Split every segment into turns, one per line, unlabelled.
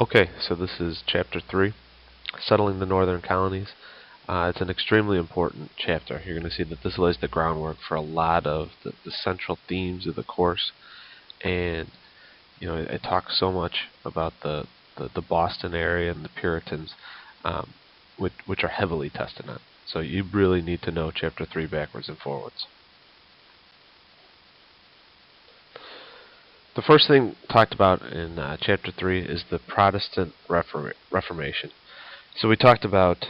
Okay, so this is Chapter 3, Settling the Northern Colonies. It's an extremely important chapter. You're going to see that this lays the groundwork for a lot of the central themes of the course, and it talks so much about the Boston area and the Puritans, which are heavily tested on. So you really need to know Chapter 3 backwards and forwards. The first thing talked about in Chapter 3 is the Protestant Reformation. So we talked about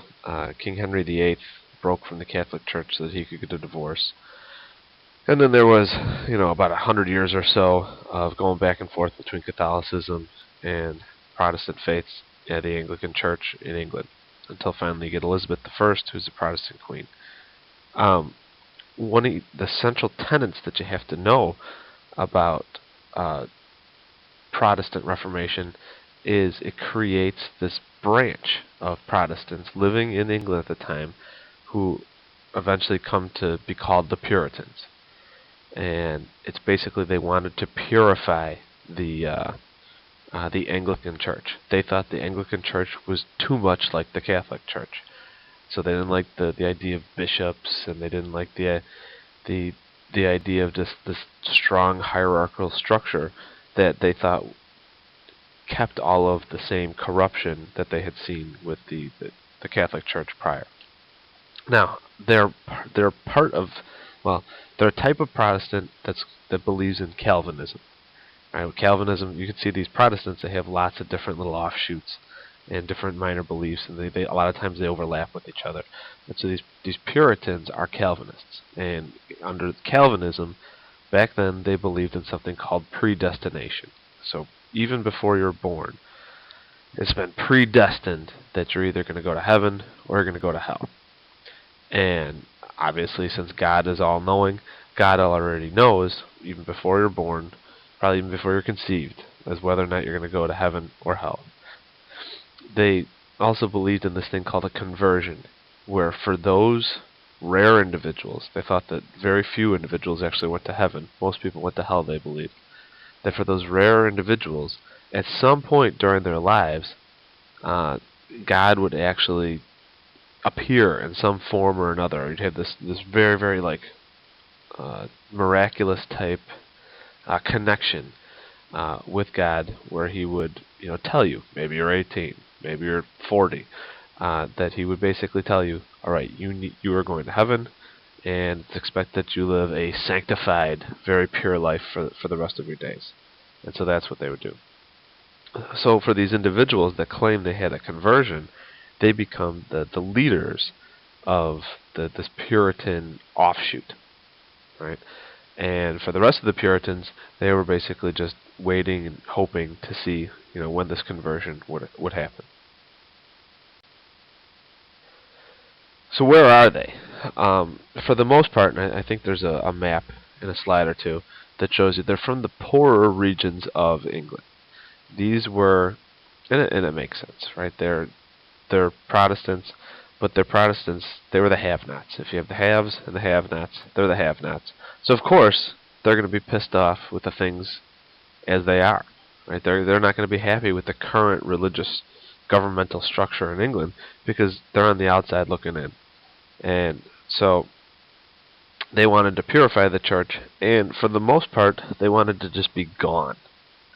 King Henry VIII broke from the Catholic Church so that he could get a divorce. And then there was, about 100 years or so of going back and forth between Catholicism and Protestant faiths at the Anglican Church in England, until finally you get Elizabeth I, who's a Protestant queen. One of the central tenets that you have to know about Protestant Reformation is it creates this branch of Protestants living in England at the time who eventually come to be called the Puritans. And it's basically they wanted to purify the Anglican Church. They thought the Anglican Church was too much like the Catholic Church. So they didn't like the idea of bishops, and they didn't like the idea of just this strong hierarchical structure that they thought kept all of the same corruption that they had seen with the Catholic Church prior. Now, they're part of, they're a type of Protestant that believes in Calvinism. Right, with Calvinism, you can see these Protestants, they have lots of different little offshoots and different minor beliefs, and they a lot of times they overlap with each other. And so these Puritans are Calvinists, and under Calvinism, back then they believed in something called predestination. So even before you're born, it's been predestined that you're either going to go to heaven or you're going to go to hell. And obviously, since God is all-knowing, God already knows, even before you're born, probably even before you're conceived, as whether or not you're going to go to heaven or hell. They also believed in this thing called a conversion, where for those rare individuals, they thought that very few individuals actually went to heaven. Most people went to hell, they believed. That for those rare individuals, at some point during their lives, God would actually appear in some form or another. You'd have this very, very miraculous type connection with God, where He would tell you, maybe you're 18, maybe you're 40, that He would basically tell you, all right, you are going to heaven, and it's expected that you live a sanctified, very pure life for the rest of your days. And so that's what they would do. So for these individuals that claim they had a conversion, they become the leaders of this Puritan offshoot, right? And for the rest of the Puritans, they were basically just waiting and hoping to see, when this conversion would happen. So where are they? For the most part, and I think there's a map in a slide or two that shows you they're from the poorer regions of England. These were, and it makes sense, right? They're Protestants, but they're Protestants. They were the have-nots. If you have the haves and the have-nots, they're the have-nots. So of course they're going to be pissed off with the things as they are, right? They're not going to be happy with the current religious governmental structure in England because they're on the outside looking in, and so they wanted to purify the church, and for the most part, they wanted to just be gone.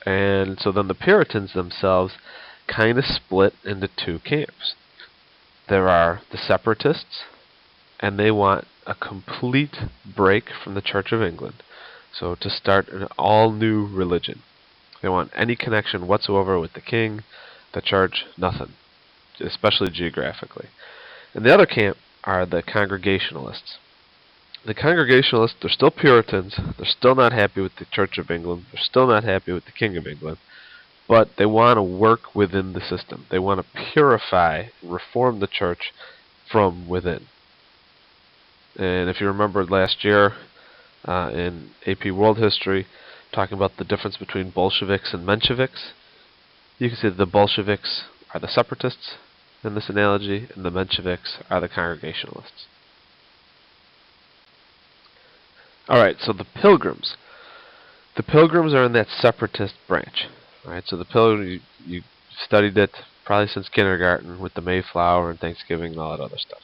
And so then the Puritans themselves kind of split into two camps. There are the separatists, and they want a complete break from the Church of England. So to start an all-new religion. They want any connection whatsoever with the king, the church, nothing, especially geographically. And the other camp are the Congregationalists. The Congregationalists, they're still Puritans, they're still not happy with the Church of England, they're still not happy with the King of England, but they want to work within the system. They want to purify, reform the church from within. And if you remember last year in AP World History, talking about the difference between Bolsheviks and Mensheviks, you can see that the Bolsheviks are the separatists in this analogy, and the Mensheviks are the Congregationalists. Alright, so the Pilgrims. The Pilgrims are in that separatist branch. Alright, so the Pilgrims, you studied it probably since kindergarten with the Mayflower and Thanksgiving and all that other stuff.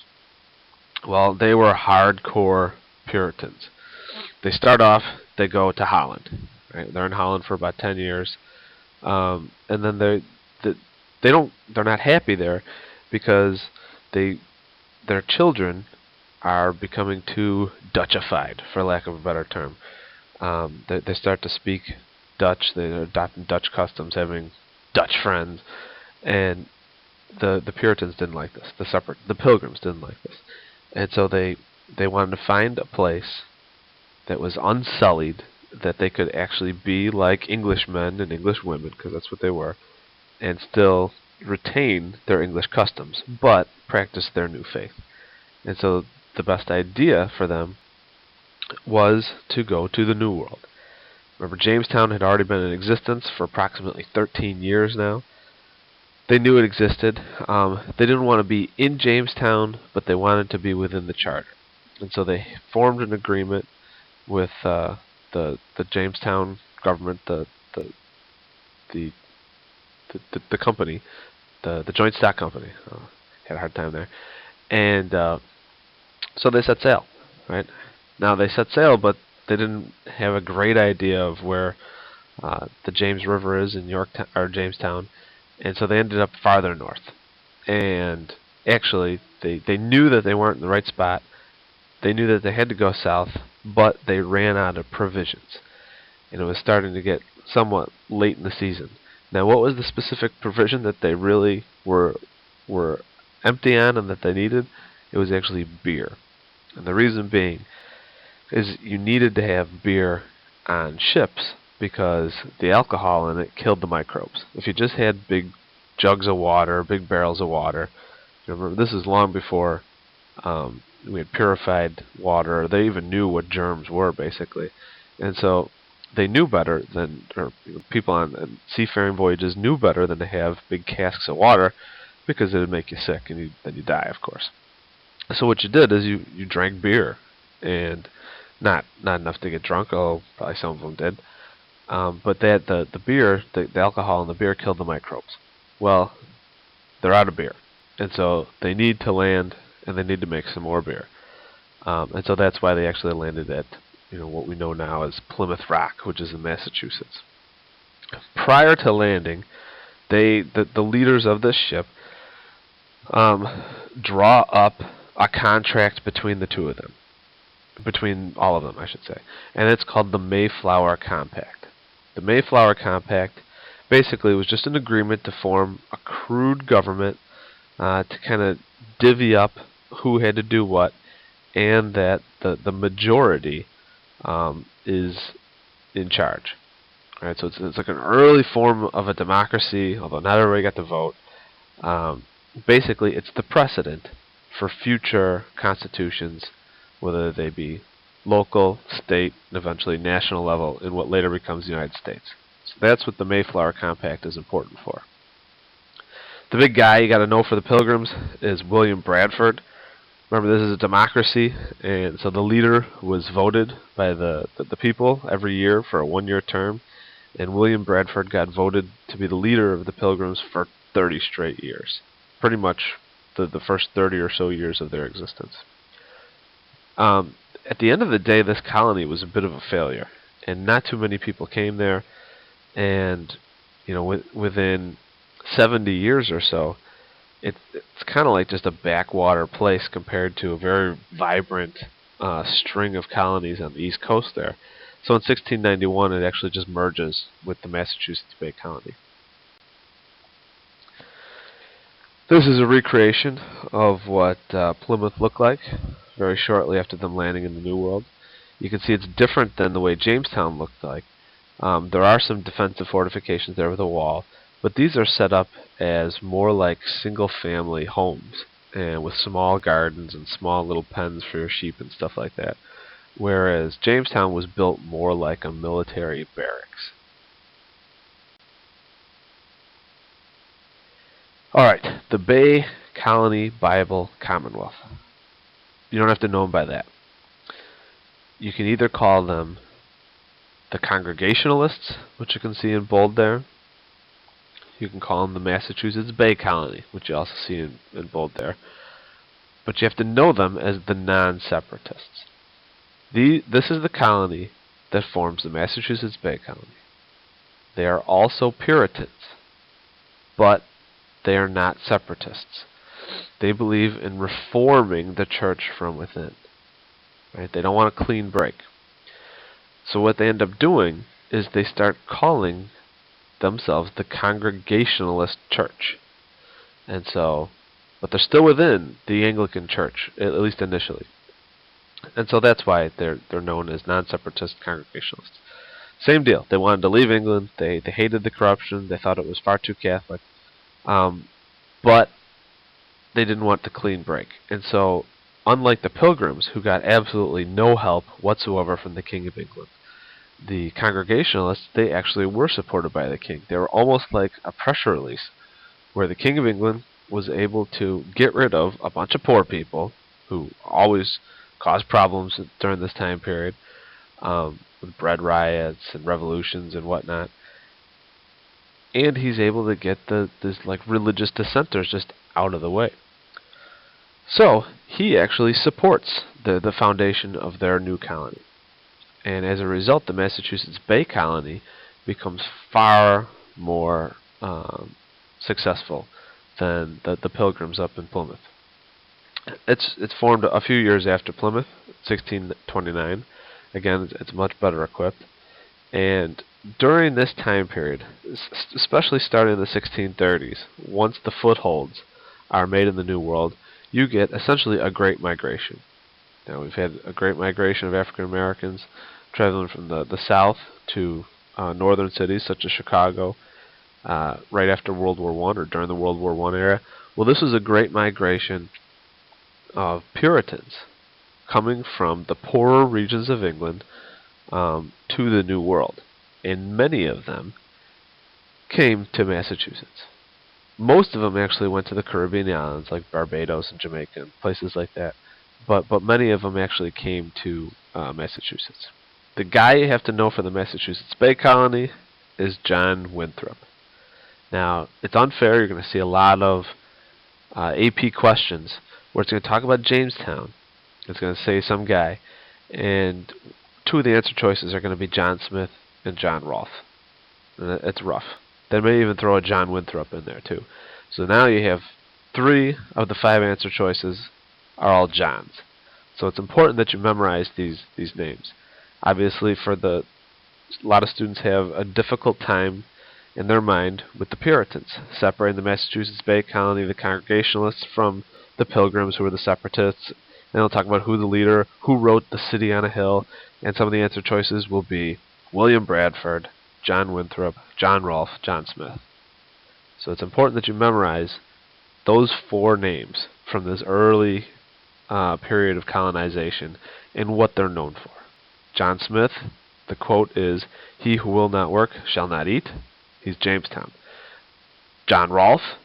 Well, they were hardcore Puritans. They start off, they go to Holland. Right? They're in Holland for about 10 years. And then they're not happy there because their children are becoming too Dutchified, for lack of a better term. They start to speak Dutch. They're adopting Dutch customs, having Dutch friends, and the Puritans didn't like this. The Pilgrims didn't like this, and so they wanted to find a place that was unsullied, that they could actually be like Englishmen and English women, because that's what they were, and still retain their English customs, but practice their new faith. And so the best idea for them was to go to the New World. Remember, Jamestown had already been in existence for approximately 13 years now. They knew it existed. They didn't want to be in Jamestown, but they wanted to be within the charter. And so they formed an agreement with the Jamestown government, the company, the joint stock company. Had a hard time there. And so they set sail. Right now they set sail, but they didn't have a great idea of where the James River is in Yorktown or Jamestown, and so they ended up farther north. And actually, they knew that they weren't in the right spot. They knew that they had to go south, but they ran out of provisions, and it was starting to get somewhat late in the season. Now, what was the specific provision that they really were empty on and that they needed? It was actually beer. And the reason being is you needed to have beer on ships because the alcohol in it killed the microbes. If you just had big jugs of water, big barrels of water, remember this is long before we had purified water. They even knew what germs were, basically. And so they knew better than, or people on seafaring voyages knew better than to have big casks of water, because it would make you sick and then you die, of course. So what you did is you drank beer, and not enough to get drunk, although probably some of them did. But the beer, the alcohol in the beer killed the microbes. Well, they're out of beer, and so they need to land, and they need to make some more beer. And so that's why they actually landed at what we know now as Plymouth Rock, which is in Massachusetts. Prior to landing, the leaders of this ship draw up a contract between the two of them, between all of them, I should say, and it's called the Mayflower Compact. The Mayflower Compact basically was just an agreement to form a crude government to kind of divvy up who had to do what, and that the majority is in charge. All right, so it's like an early form of a democracy, although not everybody got to vote. Basically, it's the precedent for future constitutions, whether they be local, state, and eventually national level in what later becomes the United States. So that's what the Mayflower Compact is important for. The big guy you got to know for the Pilgrims is William Bradford. Remember, this is a democracy, and so the leader was voted by the people every year for a one-year term, and William Bradford got voted to be the leader of the Pilgrims for 30 straight years. Pretty much the first 30 or so years of their existence. At the end of the day, this colony was a bit of a failure, and not too many people came there, and within 70 years or so, it's kind of like just a backwater place compared to a very vibrant string of colonies on the East Coast there. So in 1691, it actually just merges with the Massachusetts Bay Colony. This is a recreation of what Plymouth looked like very shortly after them landing in the New World. You can see it's different than the way Jamestown looked like. There are some defensive fortifications there with a wall, but these are set up as more like single-family homes, and with small gardens and small little pens for your sheep and stuff like that, whereas Jamestown was built more like a military barracks. Alright, the Bay Colony Bible Commonwealth. You don't have to know them by that. You can either call them the Congregationalists, which you can see in bold there, You can call them the Massachusetts Bay Colony, which you also see in bold there. But you have to know them as the non-separatists. This is the colony that forms the Massachusetts Bay Colony. They are also Puritans, but they are not separatists. They believe in reforming the church from within. Right? They don't want a clean break. So what they end up doing is they start calling themselves the Congregationalist Church. And so, but they're still within the Anglican Church, at least initially. And so that's why they're known as non-separatist Congregationalists. Same deal. They wanted to leave England. They hated the corruption. They thought it was far too Catholic. But they didn't want the clean break. And so, unlike the Pilgrims, who got absolutely no help whatsoever from the King of England, the Congregationalists, they actually were supported by the king. They were almost like a pressure release, where the King of England was able to get rid of a bunch of poor people who always caused problems during this time period, with bread riots and revolutions and whatnot. And he's able to get these religious dissenters just out of the way. So he actually supports the foundation of their new colony. And as a result, the Massachusetts Bay Colony becomes far more successful than the Pilgrims up in Plymouth. It's formed a few years after Plymouth, 1629. Again, it's much better equipped. And during this time period, especially starting in the 1630s, once the footholds are made in the New World, you get essentially a great migration. Now, we've had a great migration of African Americans traveling from the south to northern cities such as Chicago right after World War I or during the World War I era. Well, this was a great migration of Puritans coming from the poorer regions of England to the New World. And many of them came to Massachusetts. Most of them actually went to the Caribbean islands like Barbados and Jamaica and places like that. But many of them actually came to Massachusetts. The guy you have to know for the Massachusetts Bay Colony is John Winthrop. Now, it's unfair. You're going to see a lot of AP questions where it's going to talk about Jamestown. It's going to say some guy. And two of the answer choices are going to be John Smith and John Rolfe. And it's rough. They may even throw a John Winthrop in there too. So now you have 3 of the 5 answer choices are all Johns. So it's important that you memorize these names. Obviously, a lot of students have a difficult time in their mind with the Puritans, separating the Massachusetts Bay Colony, the Congregationalists, from the Pilgrims, who were the Separatists. And they'll talk about who the leader, who wrote The City on a Hill, and some of the answer choices will be William Bradford, John Winthrop, John Rolfe, John Smith. So it's important that you memorize those 4 names from this early period of colonization and what they're known for. John Smith, the quote is, "He who will not work shall not eat." He's Jamestown. John Rolfe,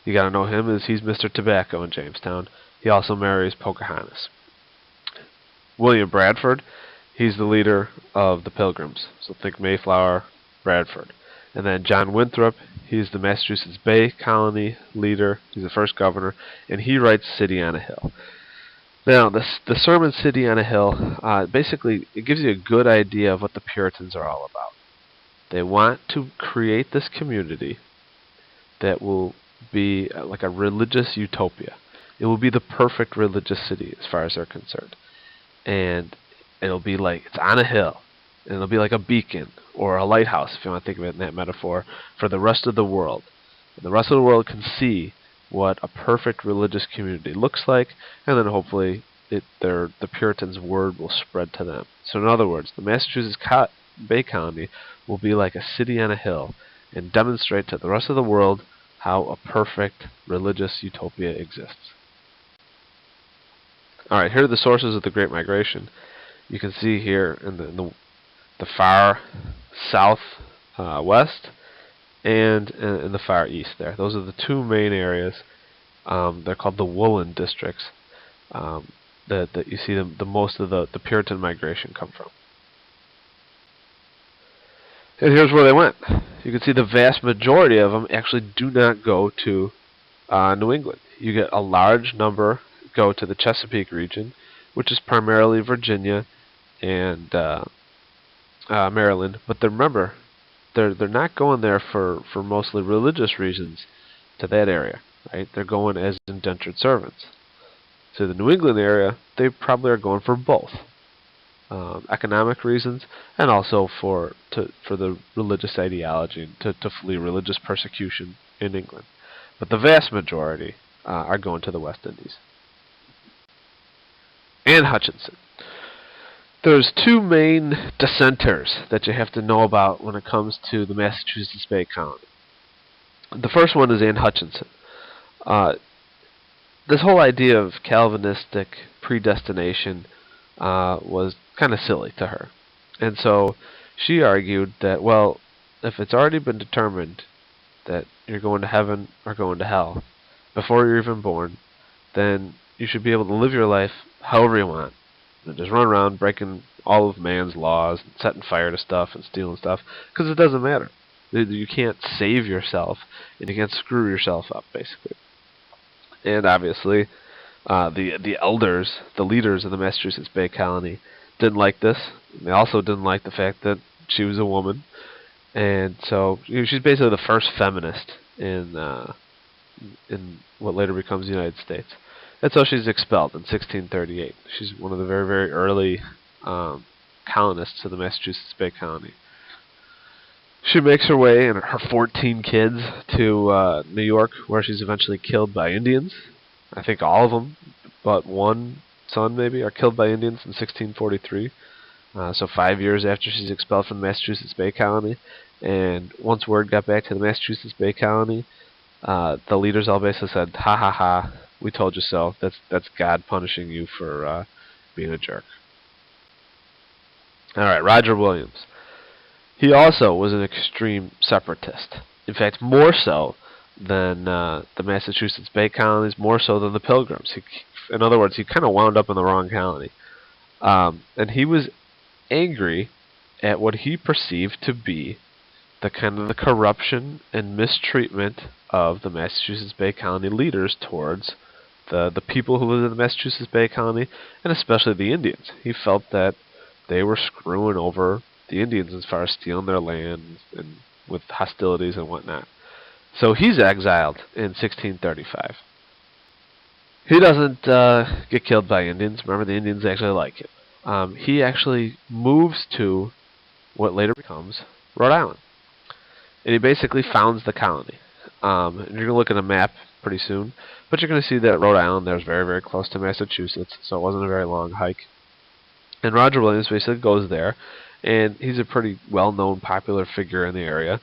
you got to know him as he's Mr. Tobacco in Jamestown. He also marries Pocahontas. William Bradford, he's the leader of the Pilgrims. So think Mayflower, Bradford. And then John Winthrop, he's the Massachusetts Bay Colony leader. He's the first governor, and he writes City on a Hill. Now, the sermon City on a Hill, basically, it gives you a good idea of what the Puritans are all about. They want to create this community that will be like a religious utopia. It will be the perfect religious city as far as they're concerned. And it'll be like, it's on a hill. And it'll be like a beacon or a lighthouse, if you want to think of it in that metaphor, for the rest of the world. And the rest of the world can see what a perfect religious community looks like, and then hopefully the Puritans' word will spread to them. So in other words, the Massachusetts Bay Colony will be like a city on a hill and demonstrate to the rest of the world how a perfect religious utopia exists. Alright, here are the sources of the Great Migration. You can see here in the far south west and in the far east there. Those are the 2 main areas. They're called the woolen districts that you see the most of the Puritan migration come from. And here's where they went. You can see the vast majority of them actually do not go to New England. You get a large number go to the Chesapeake region, which is primarily Virginia and Maryland. But remember, they're not going there for mostly religious reasons to that area, right? They're going as indentured servants. To the New England area, they probably are going for both. Economic reasons, and also for the religious ideology, to flee religious persecution in England. But the vast majority are going to the West Indies. Anne Hutchinson. There's two main dissenters that you have to know about when it comes to the Massachusetts Bay Colony. The first one is Anne Hutchinson. This whole idea of Calvinistic predestination was kind of silly to her. And so she argued that, well, if it's already been determined that you're going to heaven or going to hell before you're even born, then you should be able to live your life however you want. And just run around breaking all of man's laws and setting fire to stuff and stealing stuff, because it doesn't matter. You can't save yourself, and you can't screw yourself up, basically. And obviously, the elders, the leaders of the Massachusetts Bay Colony, didn't like this. They also didn't like the fact that she was a woman, and so she's basically the first feminist in what later becomes the United States. And so she's expelled in 1638. She's one of the very, very early colonists of the Massachusetts Bay Colony. She makes her way and her 14 kids to New York, where she's eventually killed by Indians. I think all of them, but one son maybe, are killed by Indians in 1643. So 5 years after she's expelled from the Massachusetts Bay Colony. And once word got back to the Massachusetts Bay Colony, the leaders all basically said, "Ha ha ha, we told you so. That's God punishing you for being a jerk." All right, Roger Williams. He also was an extreme separatist. In fact, more so than the Massachusetts Bay Colonies, more so than the Pilgrims. In other words, he kind of wound up in the wrong colony. And he was angry at what he perceived to be the kind of the corruption and mistreatment of the Massachusetts Bay Colony leaders towards the people who lived in the Massachusetts Bay Colony, and especially the Indians. He felt that they were screwing over the Indians as far as stealing their land and with hostilities and whatnot. So he's exiled in 1635. He doesn't get killed by Indians. Remember, the Indians actually like him. He actually moves to what later becomes Rhode Island. And he basically founds the colony. And you're going to look at a map pretty soon, but you're going to see that Rhode Island there is very, very close to Massachusetts, so it wasn't a very long hike. And Roger Williams basically goes there, and he's a pretty well-known, popular figure in the area,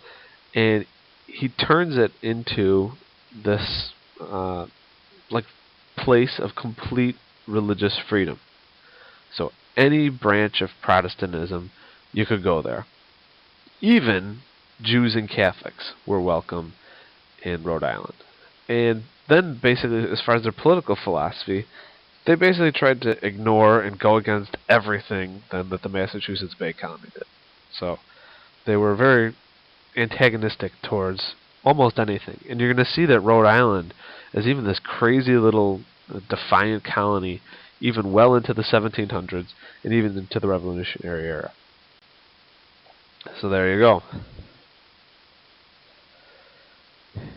and he turns it into this place of complete religious freedom. So any branch of Protestantism, you could go there. Even Jews and Catholics were welcome in Rhode Island. And then basically, as far as their political philosophy, they basically tried to ignore and go against everything that the Massachusetts Bay Colony did. So they were very antagonistic towards almost anything. And you're going to see that Rhode Island is even this crazy little defiant colony even well into the 1700s and even into the Revolutionary era. So there you go.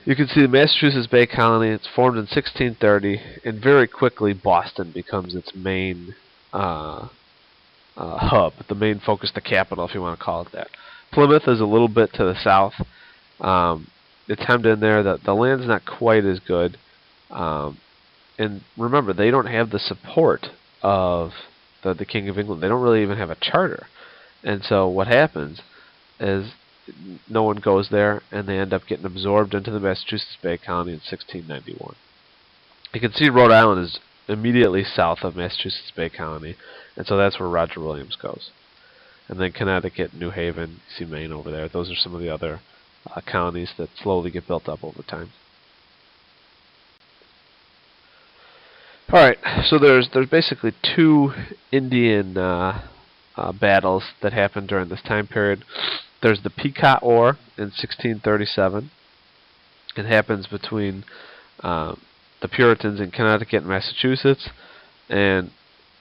You can see the Massachusetts Bay Colony. It's formed in 1630, and very quickly Boston becomes its main hub, the main focus, the capital, if you want to call it that. Plymouth is a little bit to the south. It's hemmed in there. The land's not quite as good. And remember, they don't have the support of the King of England. They don't really even have a charter. And so what happens is no one goes there, and they end up getting absorbed into the Massachusetts Bay Colony in 1691. You can see Rhode Island is immediately south of Massachusetts Bay Colony, and so that's where Roger Williams goes. And then Connecticut, New Haven, you see Maine over there. Those are some of the other colonies that slowly get built up over time. Alright, so there's basically two Indian battles that happened during this time period. There's the Pequot War in 1637. It happens between the Puritans in Connecticut and Massachusetts, and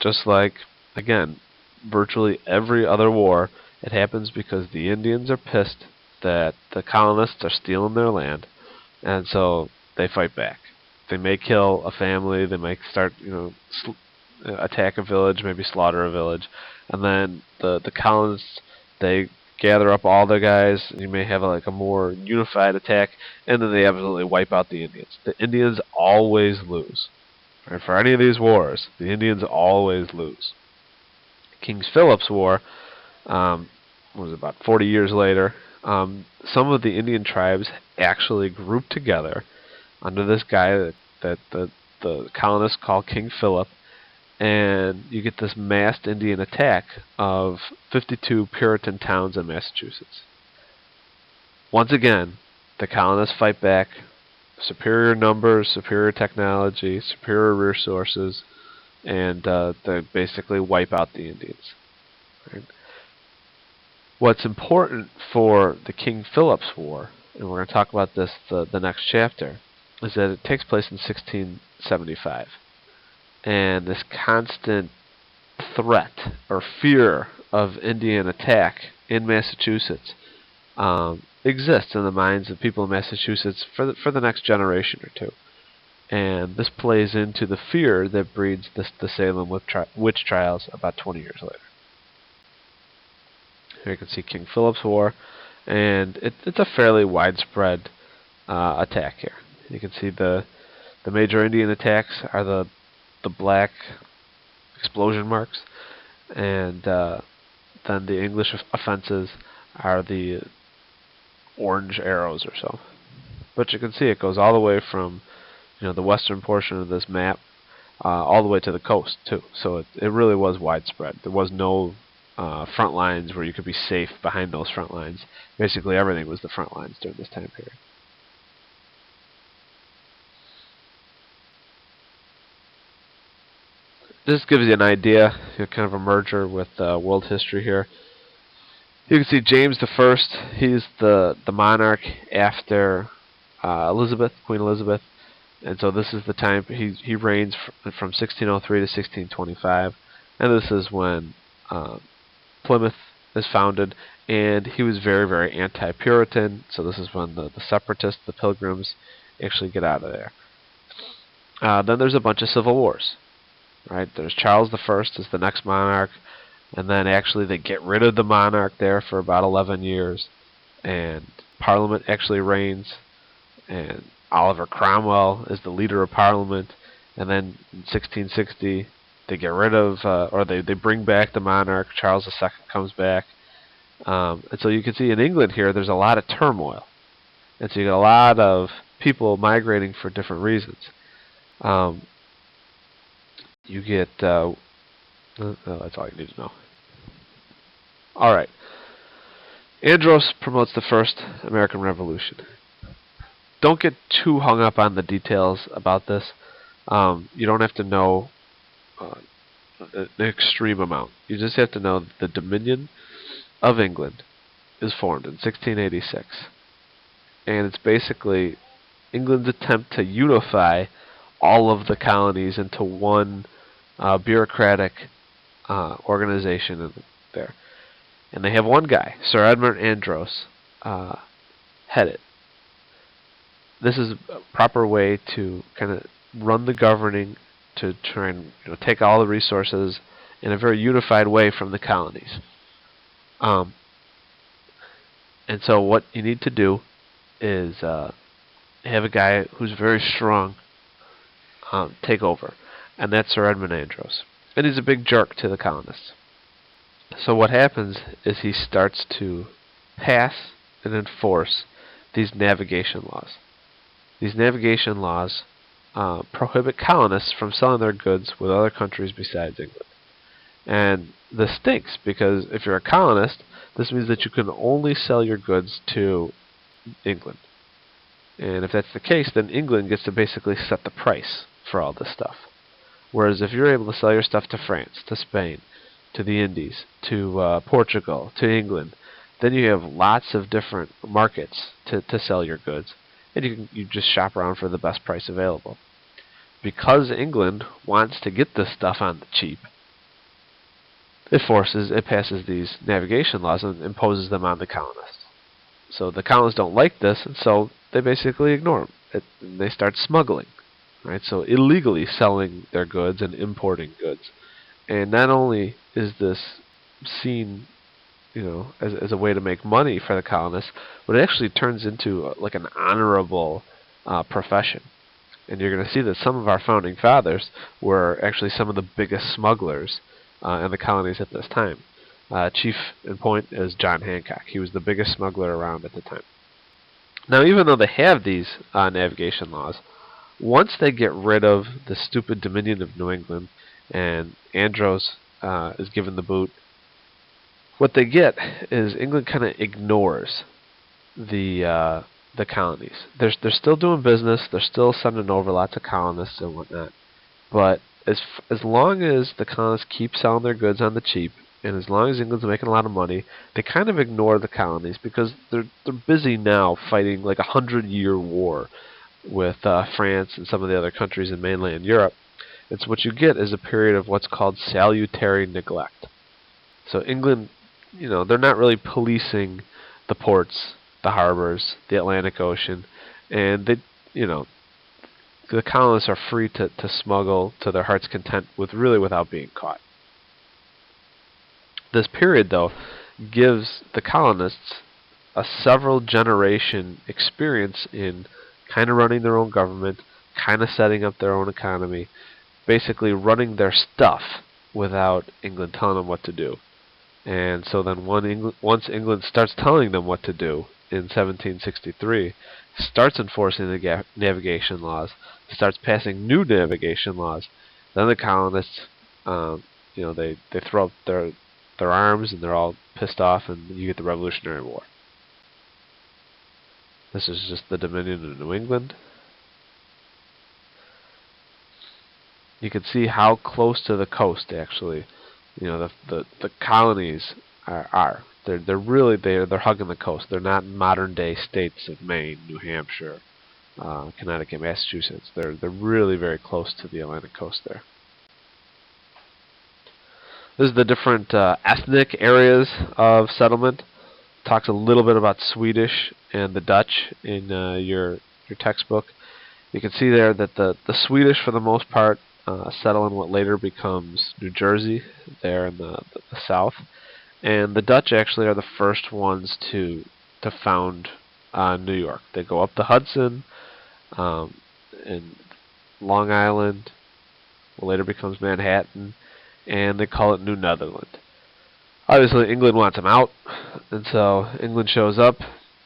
just like, again, virtually every other war, it happens because the Indians are pissed that the colonists are stealing their land, and so they fight back. They may kill a family, they may start, attack a village, maybe slaughter a village, and then the colonists, they gather up all their guys, and you may have a more unified attack, and then they absolutely wipe out the Indians. The Indians always lose. Right? For any of these wars, the Indians always lose. King Philip's War was about 40 years later. Some of the Indian tribes actually grouped together under this guy that the colonists call King Philip, and you get this massed Indian attack of 52 Puritan towns in Massachusetts. Once again, the colonists fight back. Superior numbers, superior technology, superior resources, and they basically wipe out the Indians. Right? What's important for the King Philip's War, and we're going to talk about this the next chapter, is that it takes place in 1675. And this constant threat or fear of Indian attack in Massachusetts exists in the minds of people in Massachusetts for the next generation or two. And this plays into the fear that breeds the Salem witch trials about 20 years later. Here you can see King Philip's War, and it's a fairly widespread attack here. You can see the major Indian attacks are the black explosion marks, and then the English offenses are the orange arrows or so. But you can see it goes all the way from the western portion of this map all the way to the coast too. So it really was widespread. There was no front lines where you could be safe behind those front lines. Basically everything was the front lines during this time period. This gives you an idea, kind of a merger with world history here. You can see James I. He's the monarch after Elizabeth, Queen Elizabeth, and so this is the time he reigns from 1603 to 1625, and this is when Plymouth is founded, and he was very, very anti-Puritan. So this is when the separatists, the pilgrims, actually get out of there. Then there's a bunch of civil wars. Right, there's Charles I as the next monarch, and then actually they get rid of the monarch there for about 11 years, and Parliament actually reigns, and Oliver Cromwell is the leader of Parliament, and then in 1660 they get rid of, or they bring back the monarch. Charles II comes back, and so you can see in England here there's a lot of turmoil, and so you get a lot of people migrating for different reasons. You get, that's all you need to know. Alright. Andros promotes the First American Revolution. Don't get too hung up on the details about this. You don't have to know an extreme amount. You just have to know that the Dominion of England is formed in 1686. And it's basically England's attempt to unify all of the colonies into one bureaucratic organization there. And they have one guy, Sir Edmund Andros, head it. This is a proper way to kind of run the governing, to try and take all the resources in a very unified way from the colonies. And so what you need to do is have a guy who's very strong take over. And that's Sir Edmund Andros. And he's a big jerk to the colonists. So what happens is he starts to pass and enforce these navigation laws. These navigation laws prohibit colonists from selling their goods with other countries besides England. And this stinks, because if you're a colonist, this means that you can only sell your goods to England. And if that's the case, then England gets to basically set the price for all this stuff. Whereas if you're able to sell your stuff to France, to Spain, to the Indies, to Portugal, to England, then you have lots of different markets to sell your goods, and you just shop around for the best price available. Because England wants to get this stuff on the cheap, it passes these navigation laws and imposes them on the colonists. So the colonists don't like this, and so they basically ignore them. They start smuggling, right? So illegally selling their goods and importing goods. And not only is this seen, as a way to make money for the colonists, but it actually turns into like an honorable profession. And you're going to see that some of our founding fathers were actually some of the biggest smugglers in the colonies at this time. Chief in point is John Hancock. He was the biggest smuggler around at the time. Now, even though they have these navigation laws, once they get rid of the stupid Dominion of New England and Andros is given the boot, what they get is England kind of ignores the colonies. They're still doing business. They're still sending over lots of colonists and whatnot. But as long as the colonists keep selling their goods on the cheap, and as long as England's making a lot of money, they kind of ignore the colonies because they're busy now fighting like 100-year war with France and some of the other countries in mainland Europe. And so what you get is a period of what's called salutary neglect. So England, they're not really policing the ports, the harbors, the Atlantic Ocean, and the colonists are free to smuggle to their heart's content without being caught. This period, though, gives the colonists a several generation experience in kind of running their own government, kind of setting up their own economy, basically running their stuff without England telling them what to do. And so then once England starts telling them what to do in 1763, starts enforcing the navigation laws, starts passing new navigation laws, then the colonists, they throw up their arms and they're all pissed off, and you get the Revolutionary War. This is just the Dominion of New England. You can see how close to the coast actually, the colonies are. They're hugging the coast. They're not modern day states of Maine, New Hampshire, Connecticut, Massachusetts. They're really very close to the Atlantic coast there. This is the different ethnic areas of settlement. Talks a little bit about Swedish and the Dutch in your textbook. You can see there that the Swedish, for the most part, settle in what later becomes New Jersey, there in the south. And the Dutch actually are the first ones to found New York. They go up the Hudson, in Long Island, what later becomes Manhattan, and they call it New Netherland. Obviously, England wants them out, and so England shows up,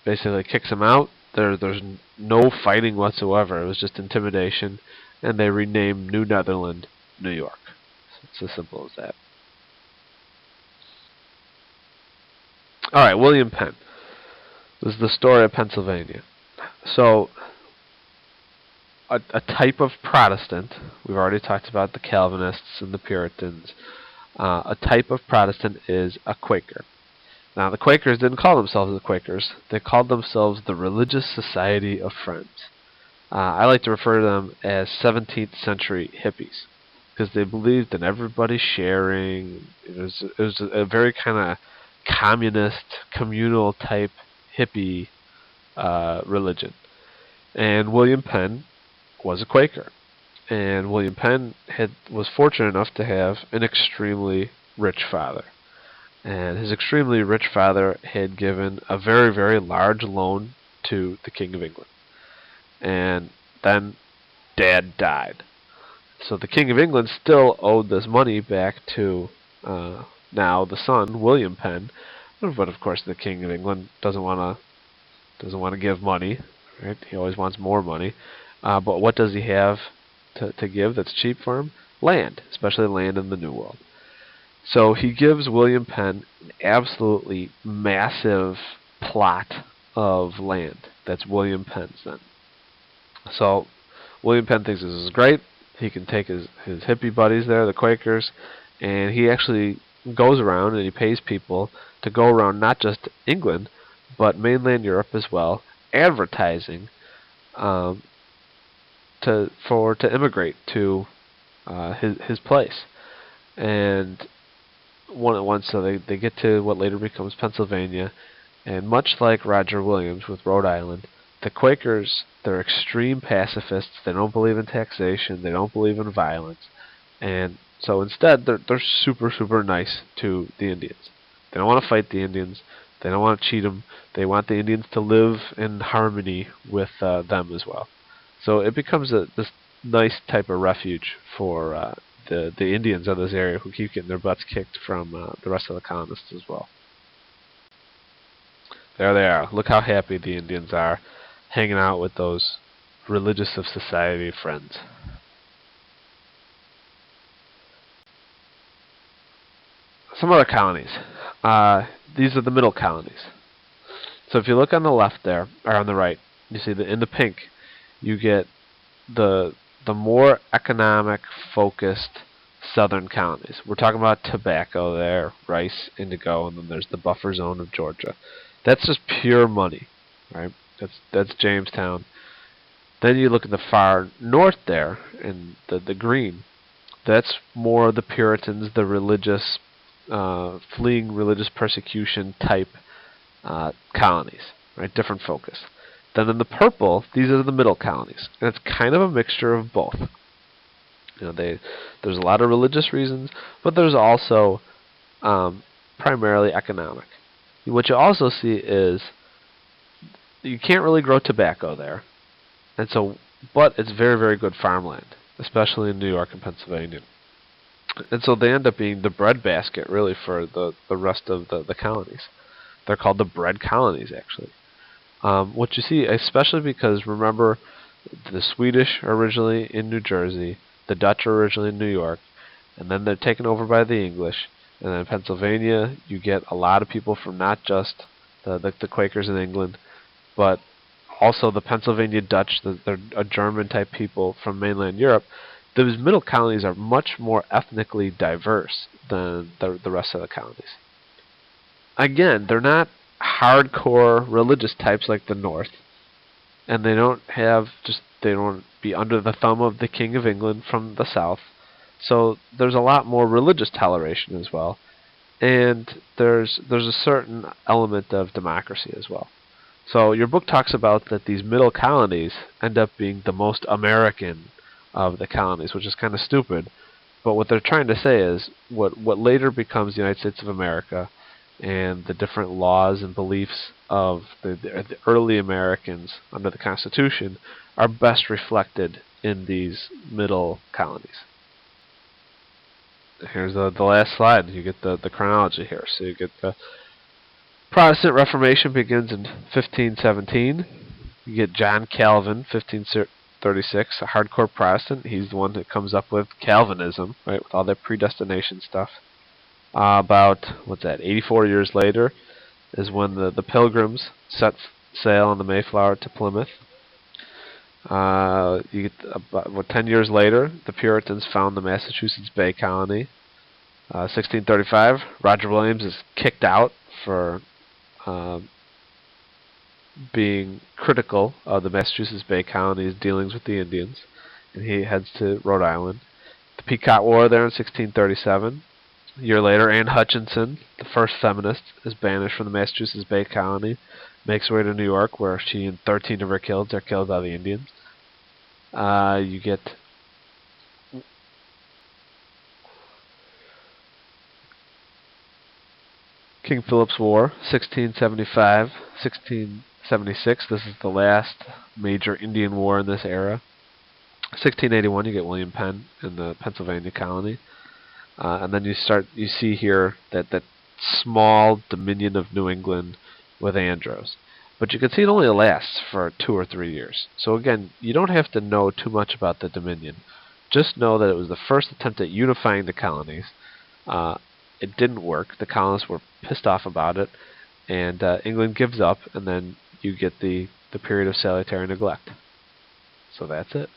basically kicks them out. There's no fighting whatsoever. It was just intimidation, and they renamed New Netherland New York. It's as simple as that. All right, William Penn. This is the story of Pennsylvania. So, a type of Protestant, we've already talked about the Calvinists and the Puritans, a type of Protestant is a Quaker. Now, the Quakers didn't call themselves the Quakers. They called themselves the Religious Society of Friends. I like to refer to them as 17th century hippies because they believed in everybody sharing. It was a very kind of communist, communal type hippie religion. And William Penn was a Quaker. And William Penn was fortunate enough to have an extremely rich father. And his extremely rich father had given a very, very large loan to the King of England. And then Dad died. So the King of England still owed this money back to now the son, William Penn. But of course the King of England doesn't want to give money. Right? He always wants more money. But what does he have to give that's cheap for him? Land, especially land in the New World. So he gives William Penn an absolutely massive plot of land. That's William Penn's then. So William Penn thinks this is great. He can take his hippie buddies there, the Quakers, and he actually goes around and he pays people to go around not just England, but mainland Europe as well, advertising um, to immigrate to his place. And once so they get to what later becomes Pennsylvania, and much like Roger Williams with Rhode Island, the Quakers, they're extreme pacifists. They don't believe in taxation. They don't believe in violence, and so instead they're super nice to the Indians. They don't want to fight the Indians. They don't want to cheat them. They want the Indians to live in harmony with them as well. So it becomes this nice type of refuge for the Indians of this area who keep getting their butts kicked from the rest of the colonists as well. There they are. Look how happy the Indians are, hanging out with those religious of society friends. Some other colonies. These are the Middle Colonies. So if you look on the left there, or on the right, you see that in the pink, you get the more economic focused southern colonies. We're talking about tobacco there, rice, indigo, and then there's the buffer zone of Georgia. That's just pure money, right? That's Jamestown. Then you look at the far north there, in the green. That's more the Puritans, the religious, fleeing religious persecution type colonies, right? Different focus. Then in the purple, these are the Middle Colonies, and it's kind of a mixture of both. There's a lot of religious reasons, but there's also primarily economic. What you also see is you can't really grow tobacco there, and so, but it's very good farmland, especially in New York and Pennsylvania. And so they end up being the breadbasket, really, for the rest of the colonies. They're called the bread colonies, actually. What you see, especially because, remember, the Swedish are originally in New Jersey, the Dutch are originally in New York, and then they're taken over by the English. And then in Pennsylvania, you get a lot of people from not just the Quakers in England, but also the Pennsylvania Dutch, they're a German-type people from mainland Europe. Those Middle Colonies are much more ethnically diverse than the rest of the colonies. Again, they're not hardcore religious types like the North, and they don't be under the thumb of the King of England from the South. So there's a lot more religious toleration as well, and there's a certain element of democracy as well. So your book talks about that these Middle Colonies end up being the most American of the colonies, which is kind of stupid. But what they're trying to say is what later becomes the United States of America and the different laws and beliefs of the early Americans under the Constitution are best reflected in these Middle Colonies. Here's the last slide. You get the chronology here. So you get the Protestant Reformation begins in 1517. You get John Calvin, 1536, a hardcore Protestant. He's the one that comes up with Calvinism, right, with all that predestination stuff. About 84 years later is when the Pilgrims set sail on the Mayflower to Plymouth. You get about 10 years later, the Puritans found the Massachusetts Bay Colony. 1635, Roger Williams is kicked out for being critical of the Massachusetts Bay Colony's dealings with the Indians, and he heads to Rhode Island. The Pequot War there in 1637. A year later, Anne Hutchinson, the first feminist, is banished from the Massachusetts Bay Colony, makes her way to New York, where she and 13 of her kids are killed by the Indians. You get King Philip's War, 1675, 1676. This is the last major Indian war in this era. 1681, you get William Penn in the Pennsylvania colony. And then you see here that small dominion of New England with Andros. But you can see it only lasts for 2 or 3 years. So again, you don't have to know too much about the Dominion. Just know that it was the first attempt at unifying the colonies. It didn't work. The colonists were pissed off about it, and England gives up, and then you get the period of salutary neglect. So that's it.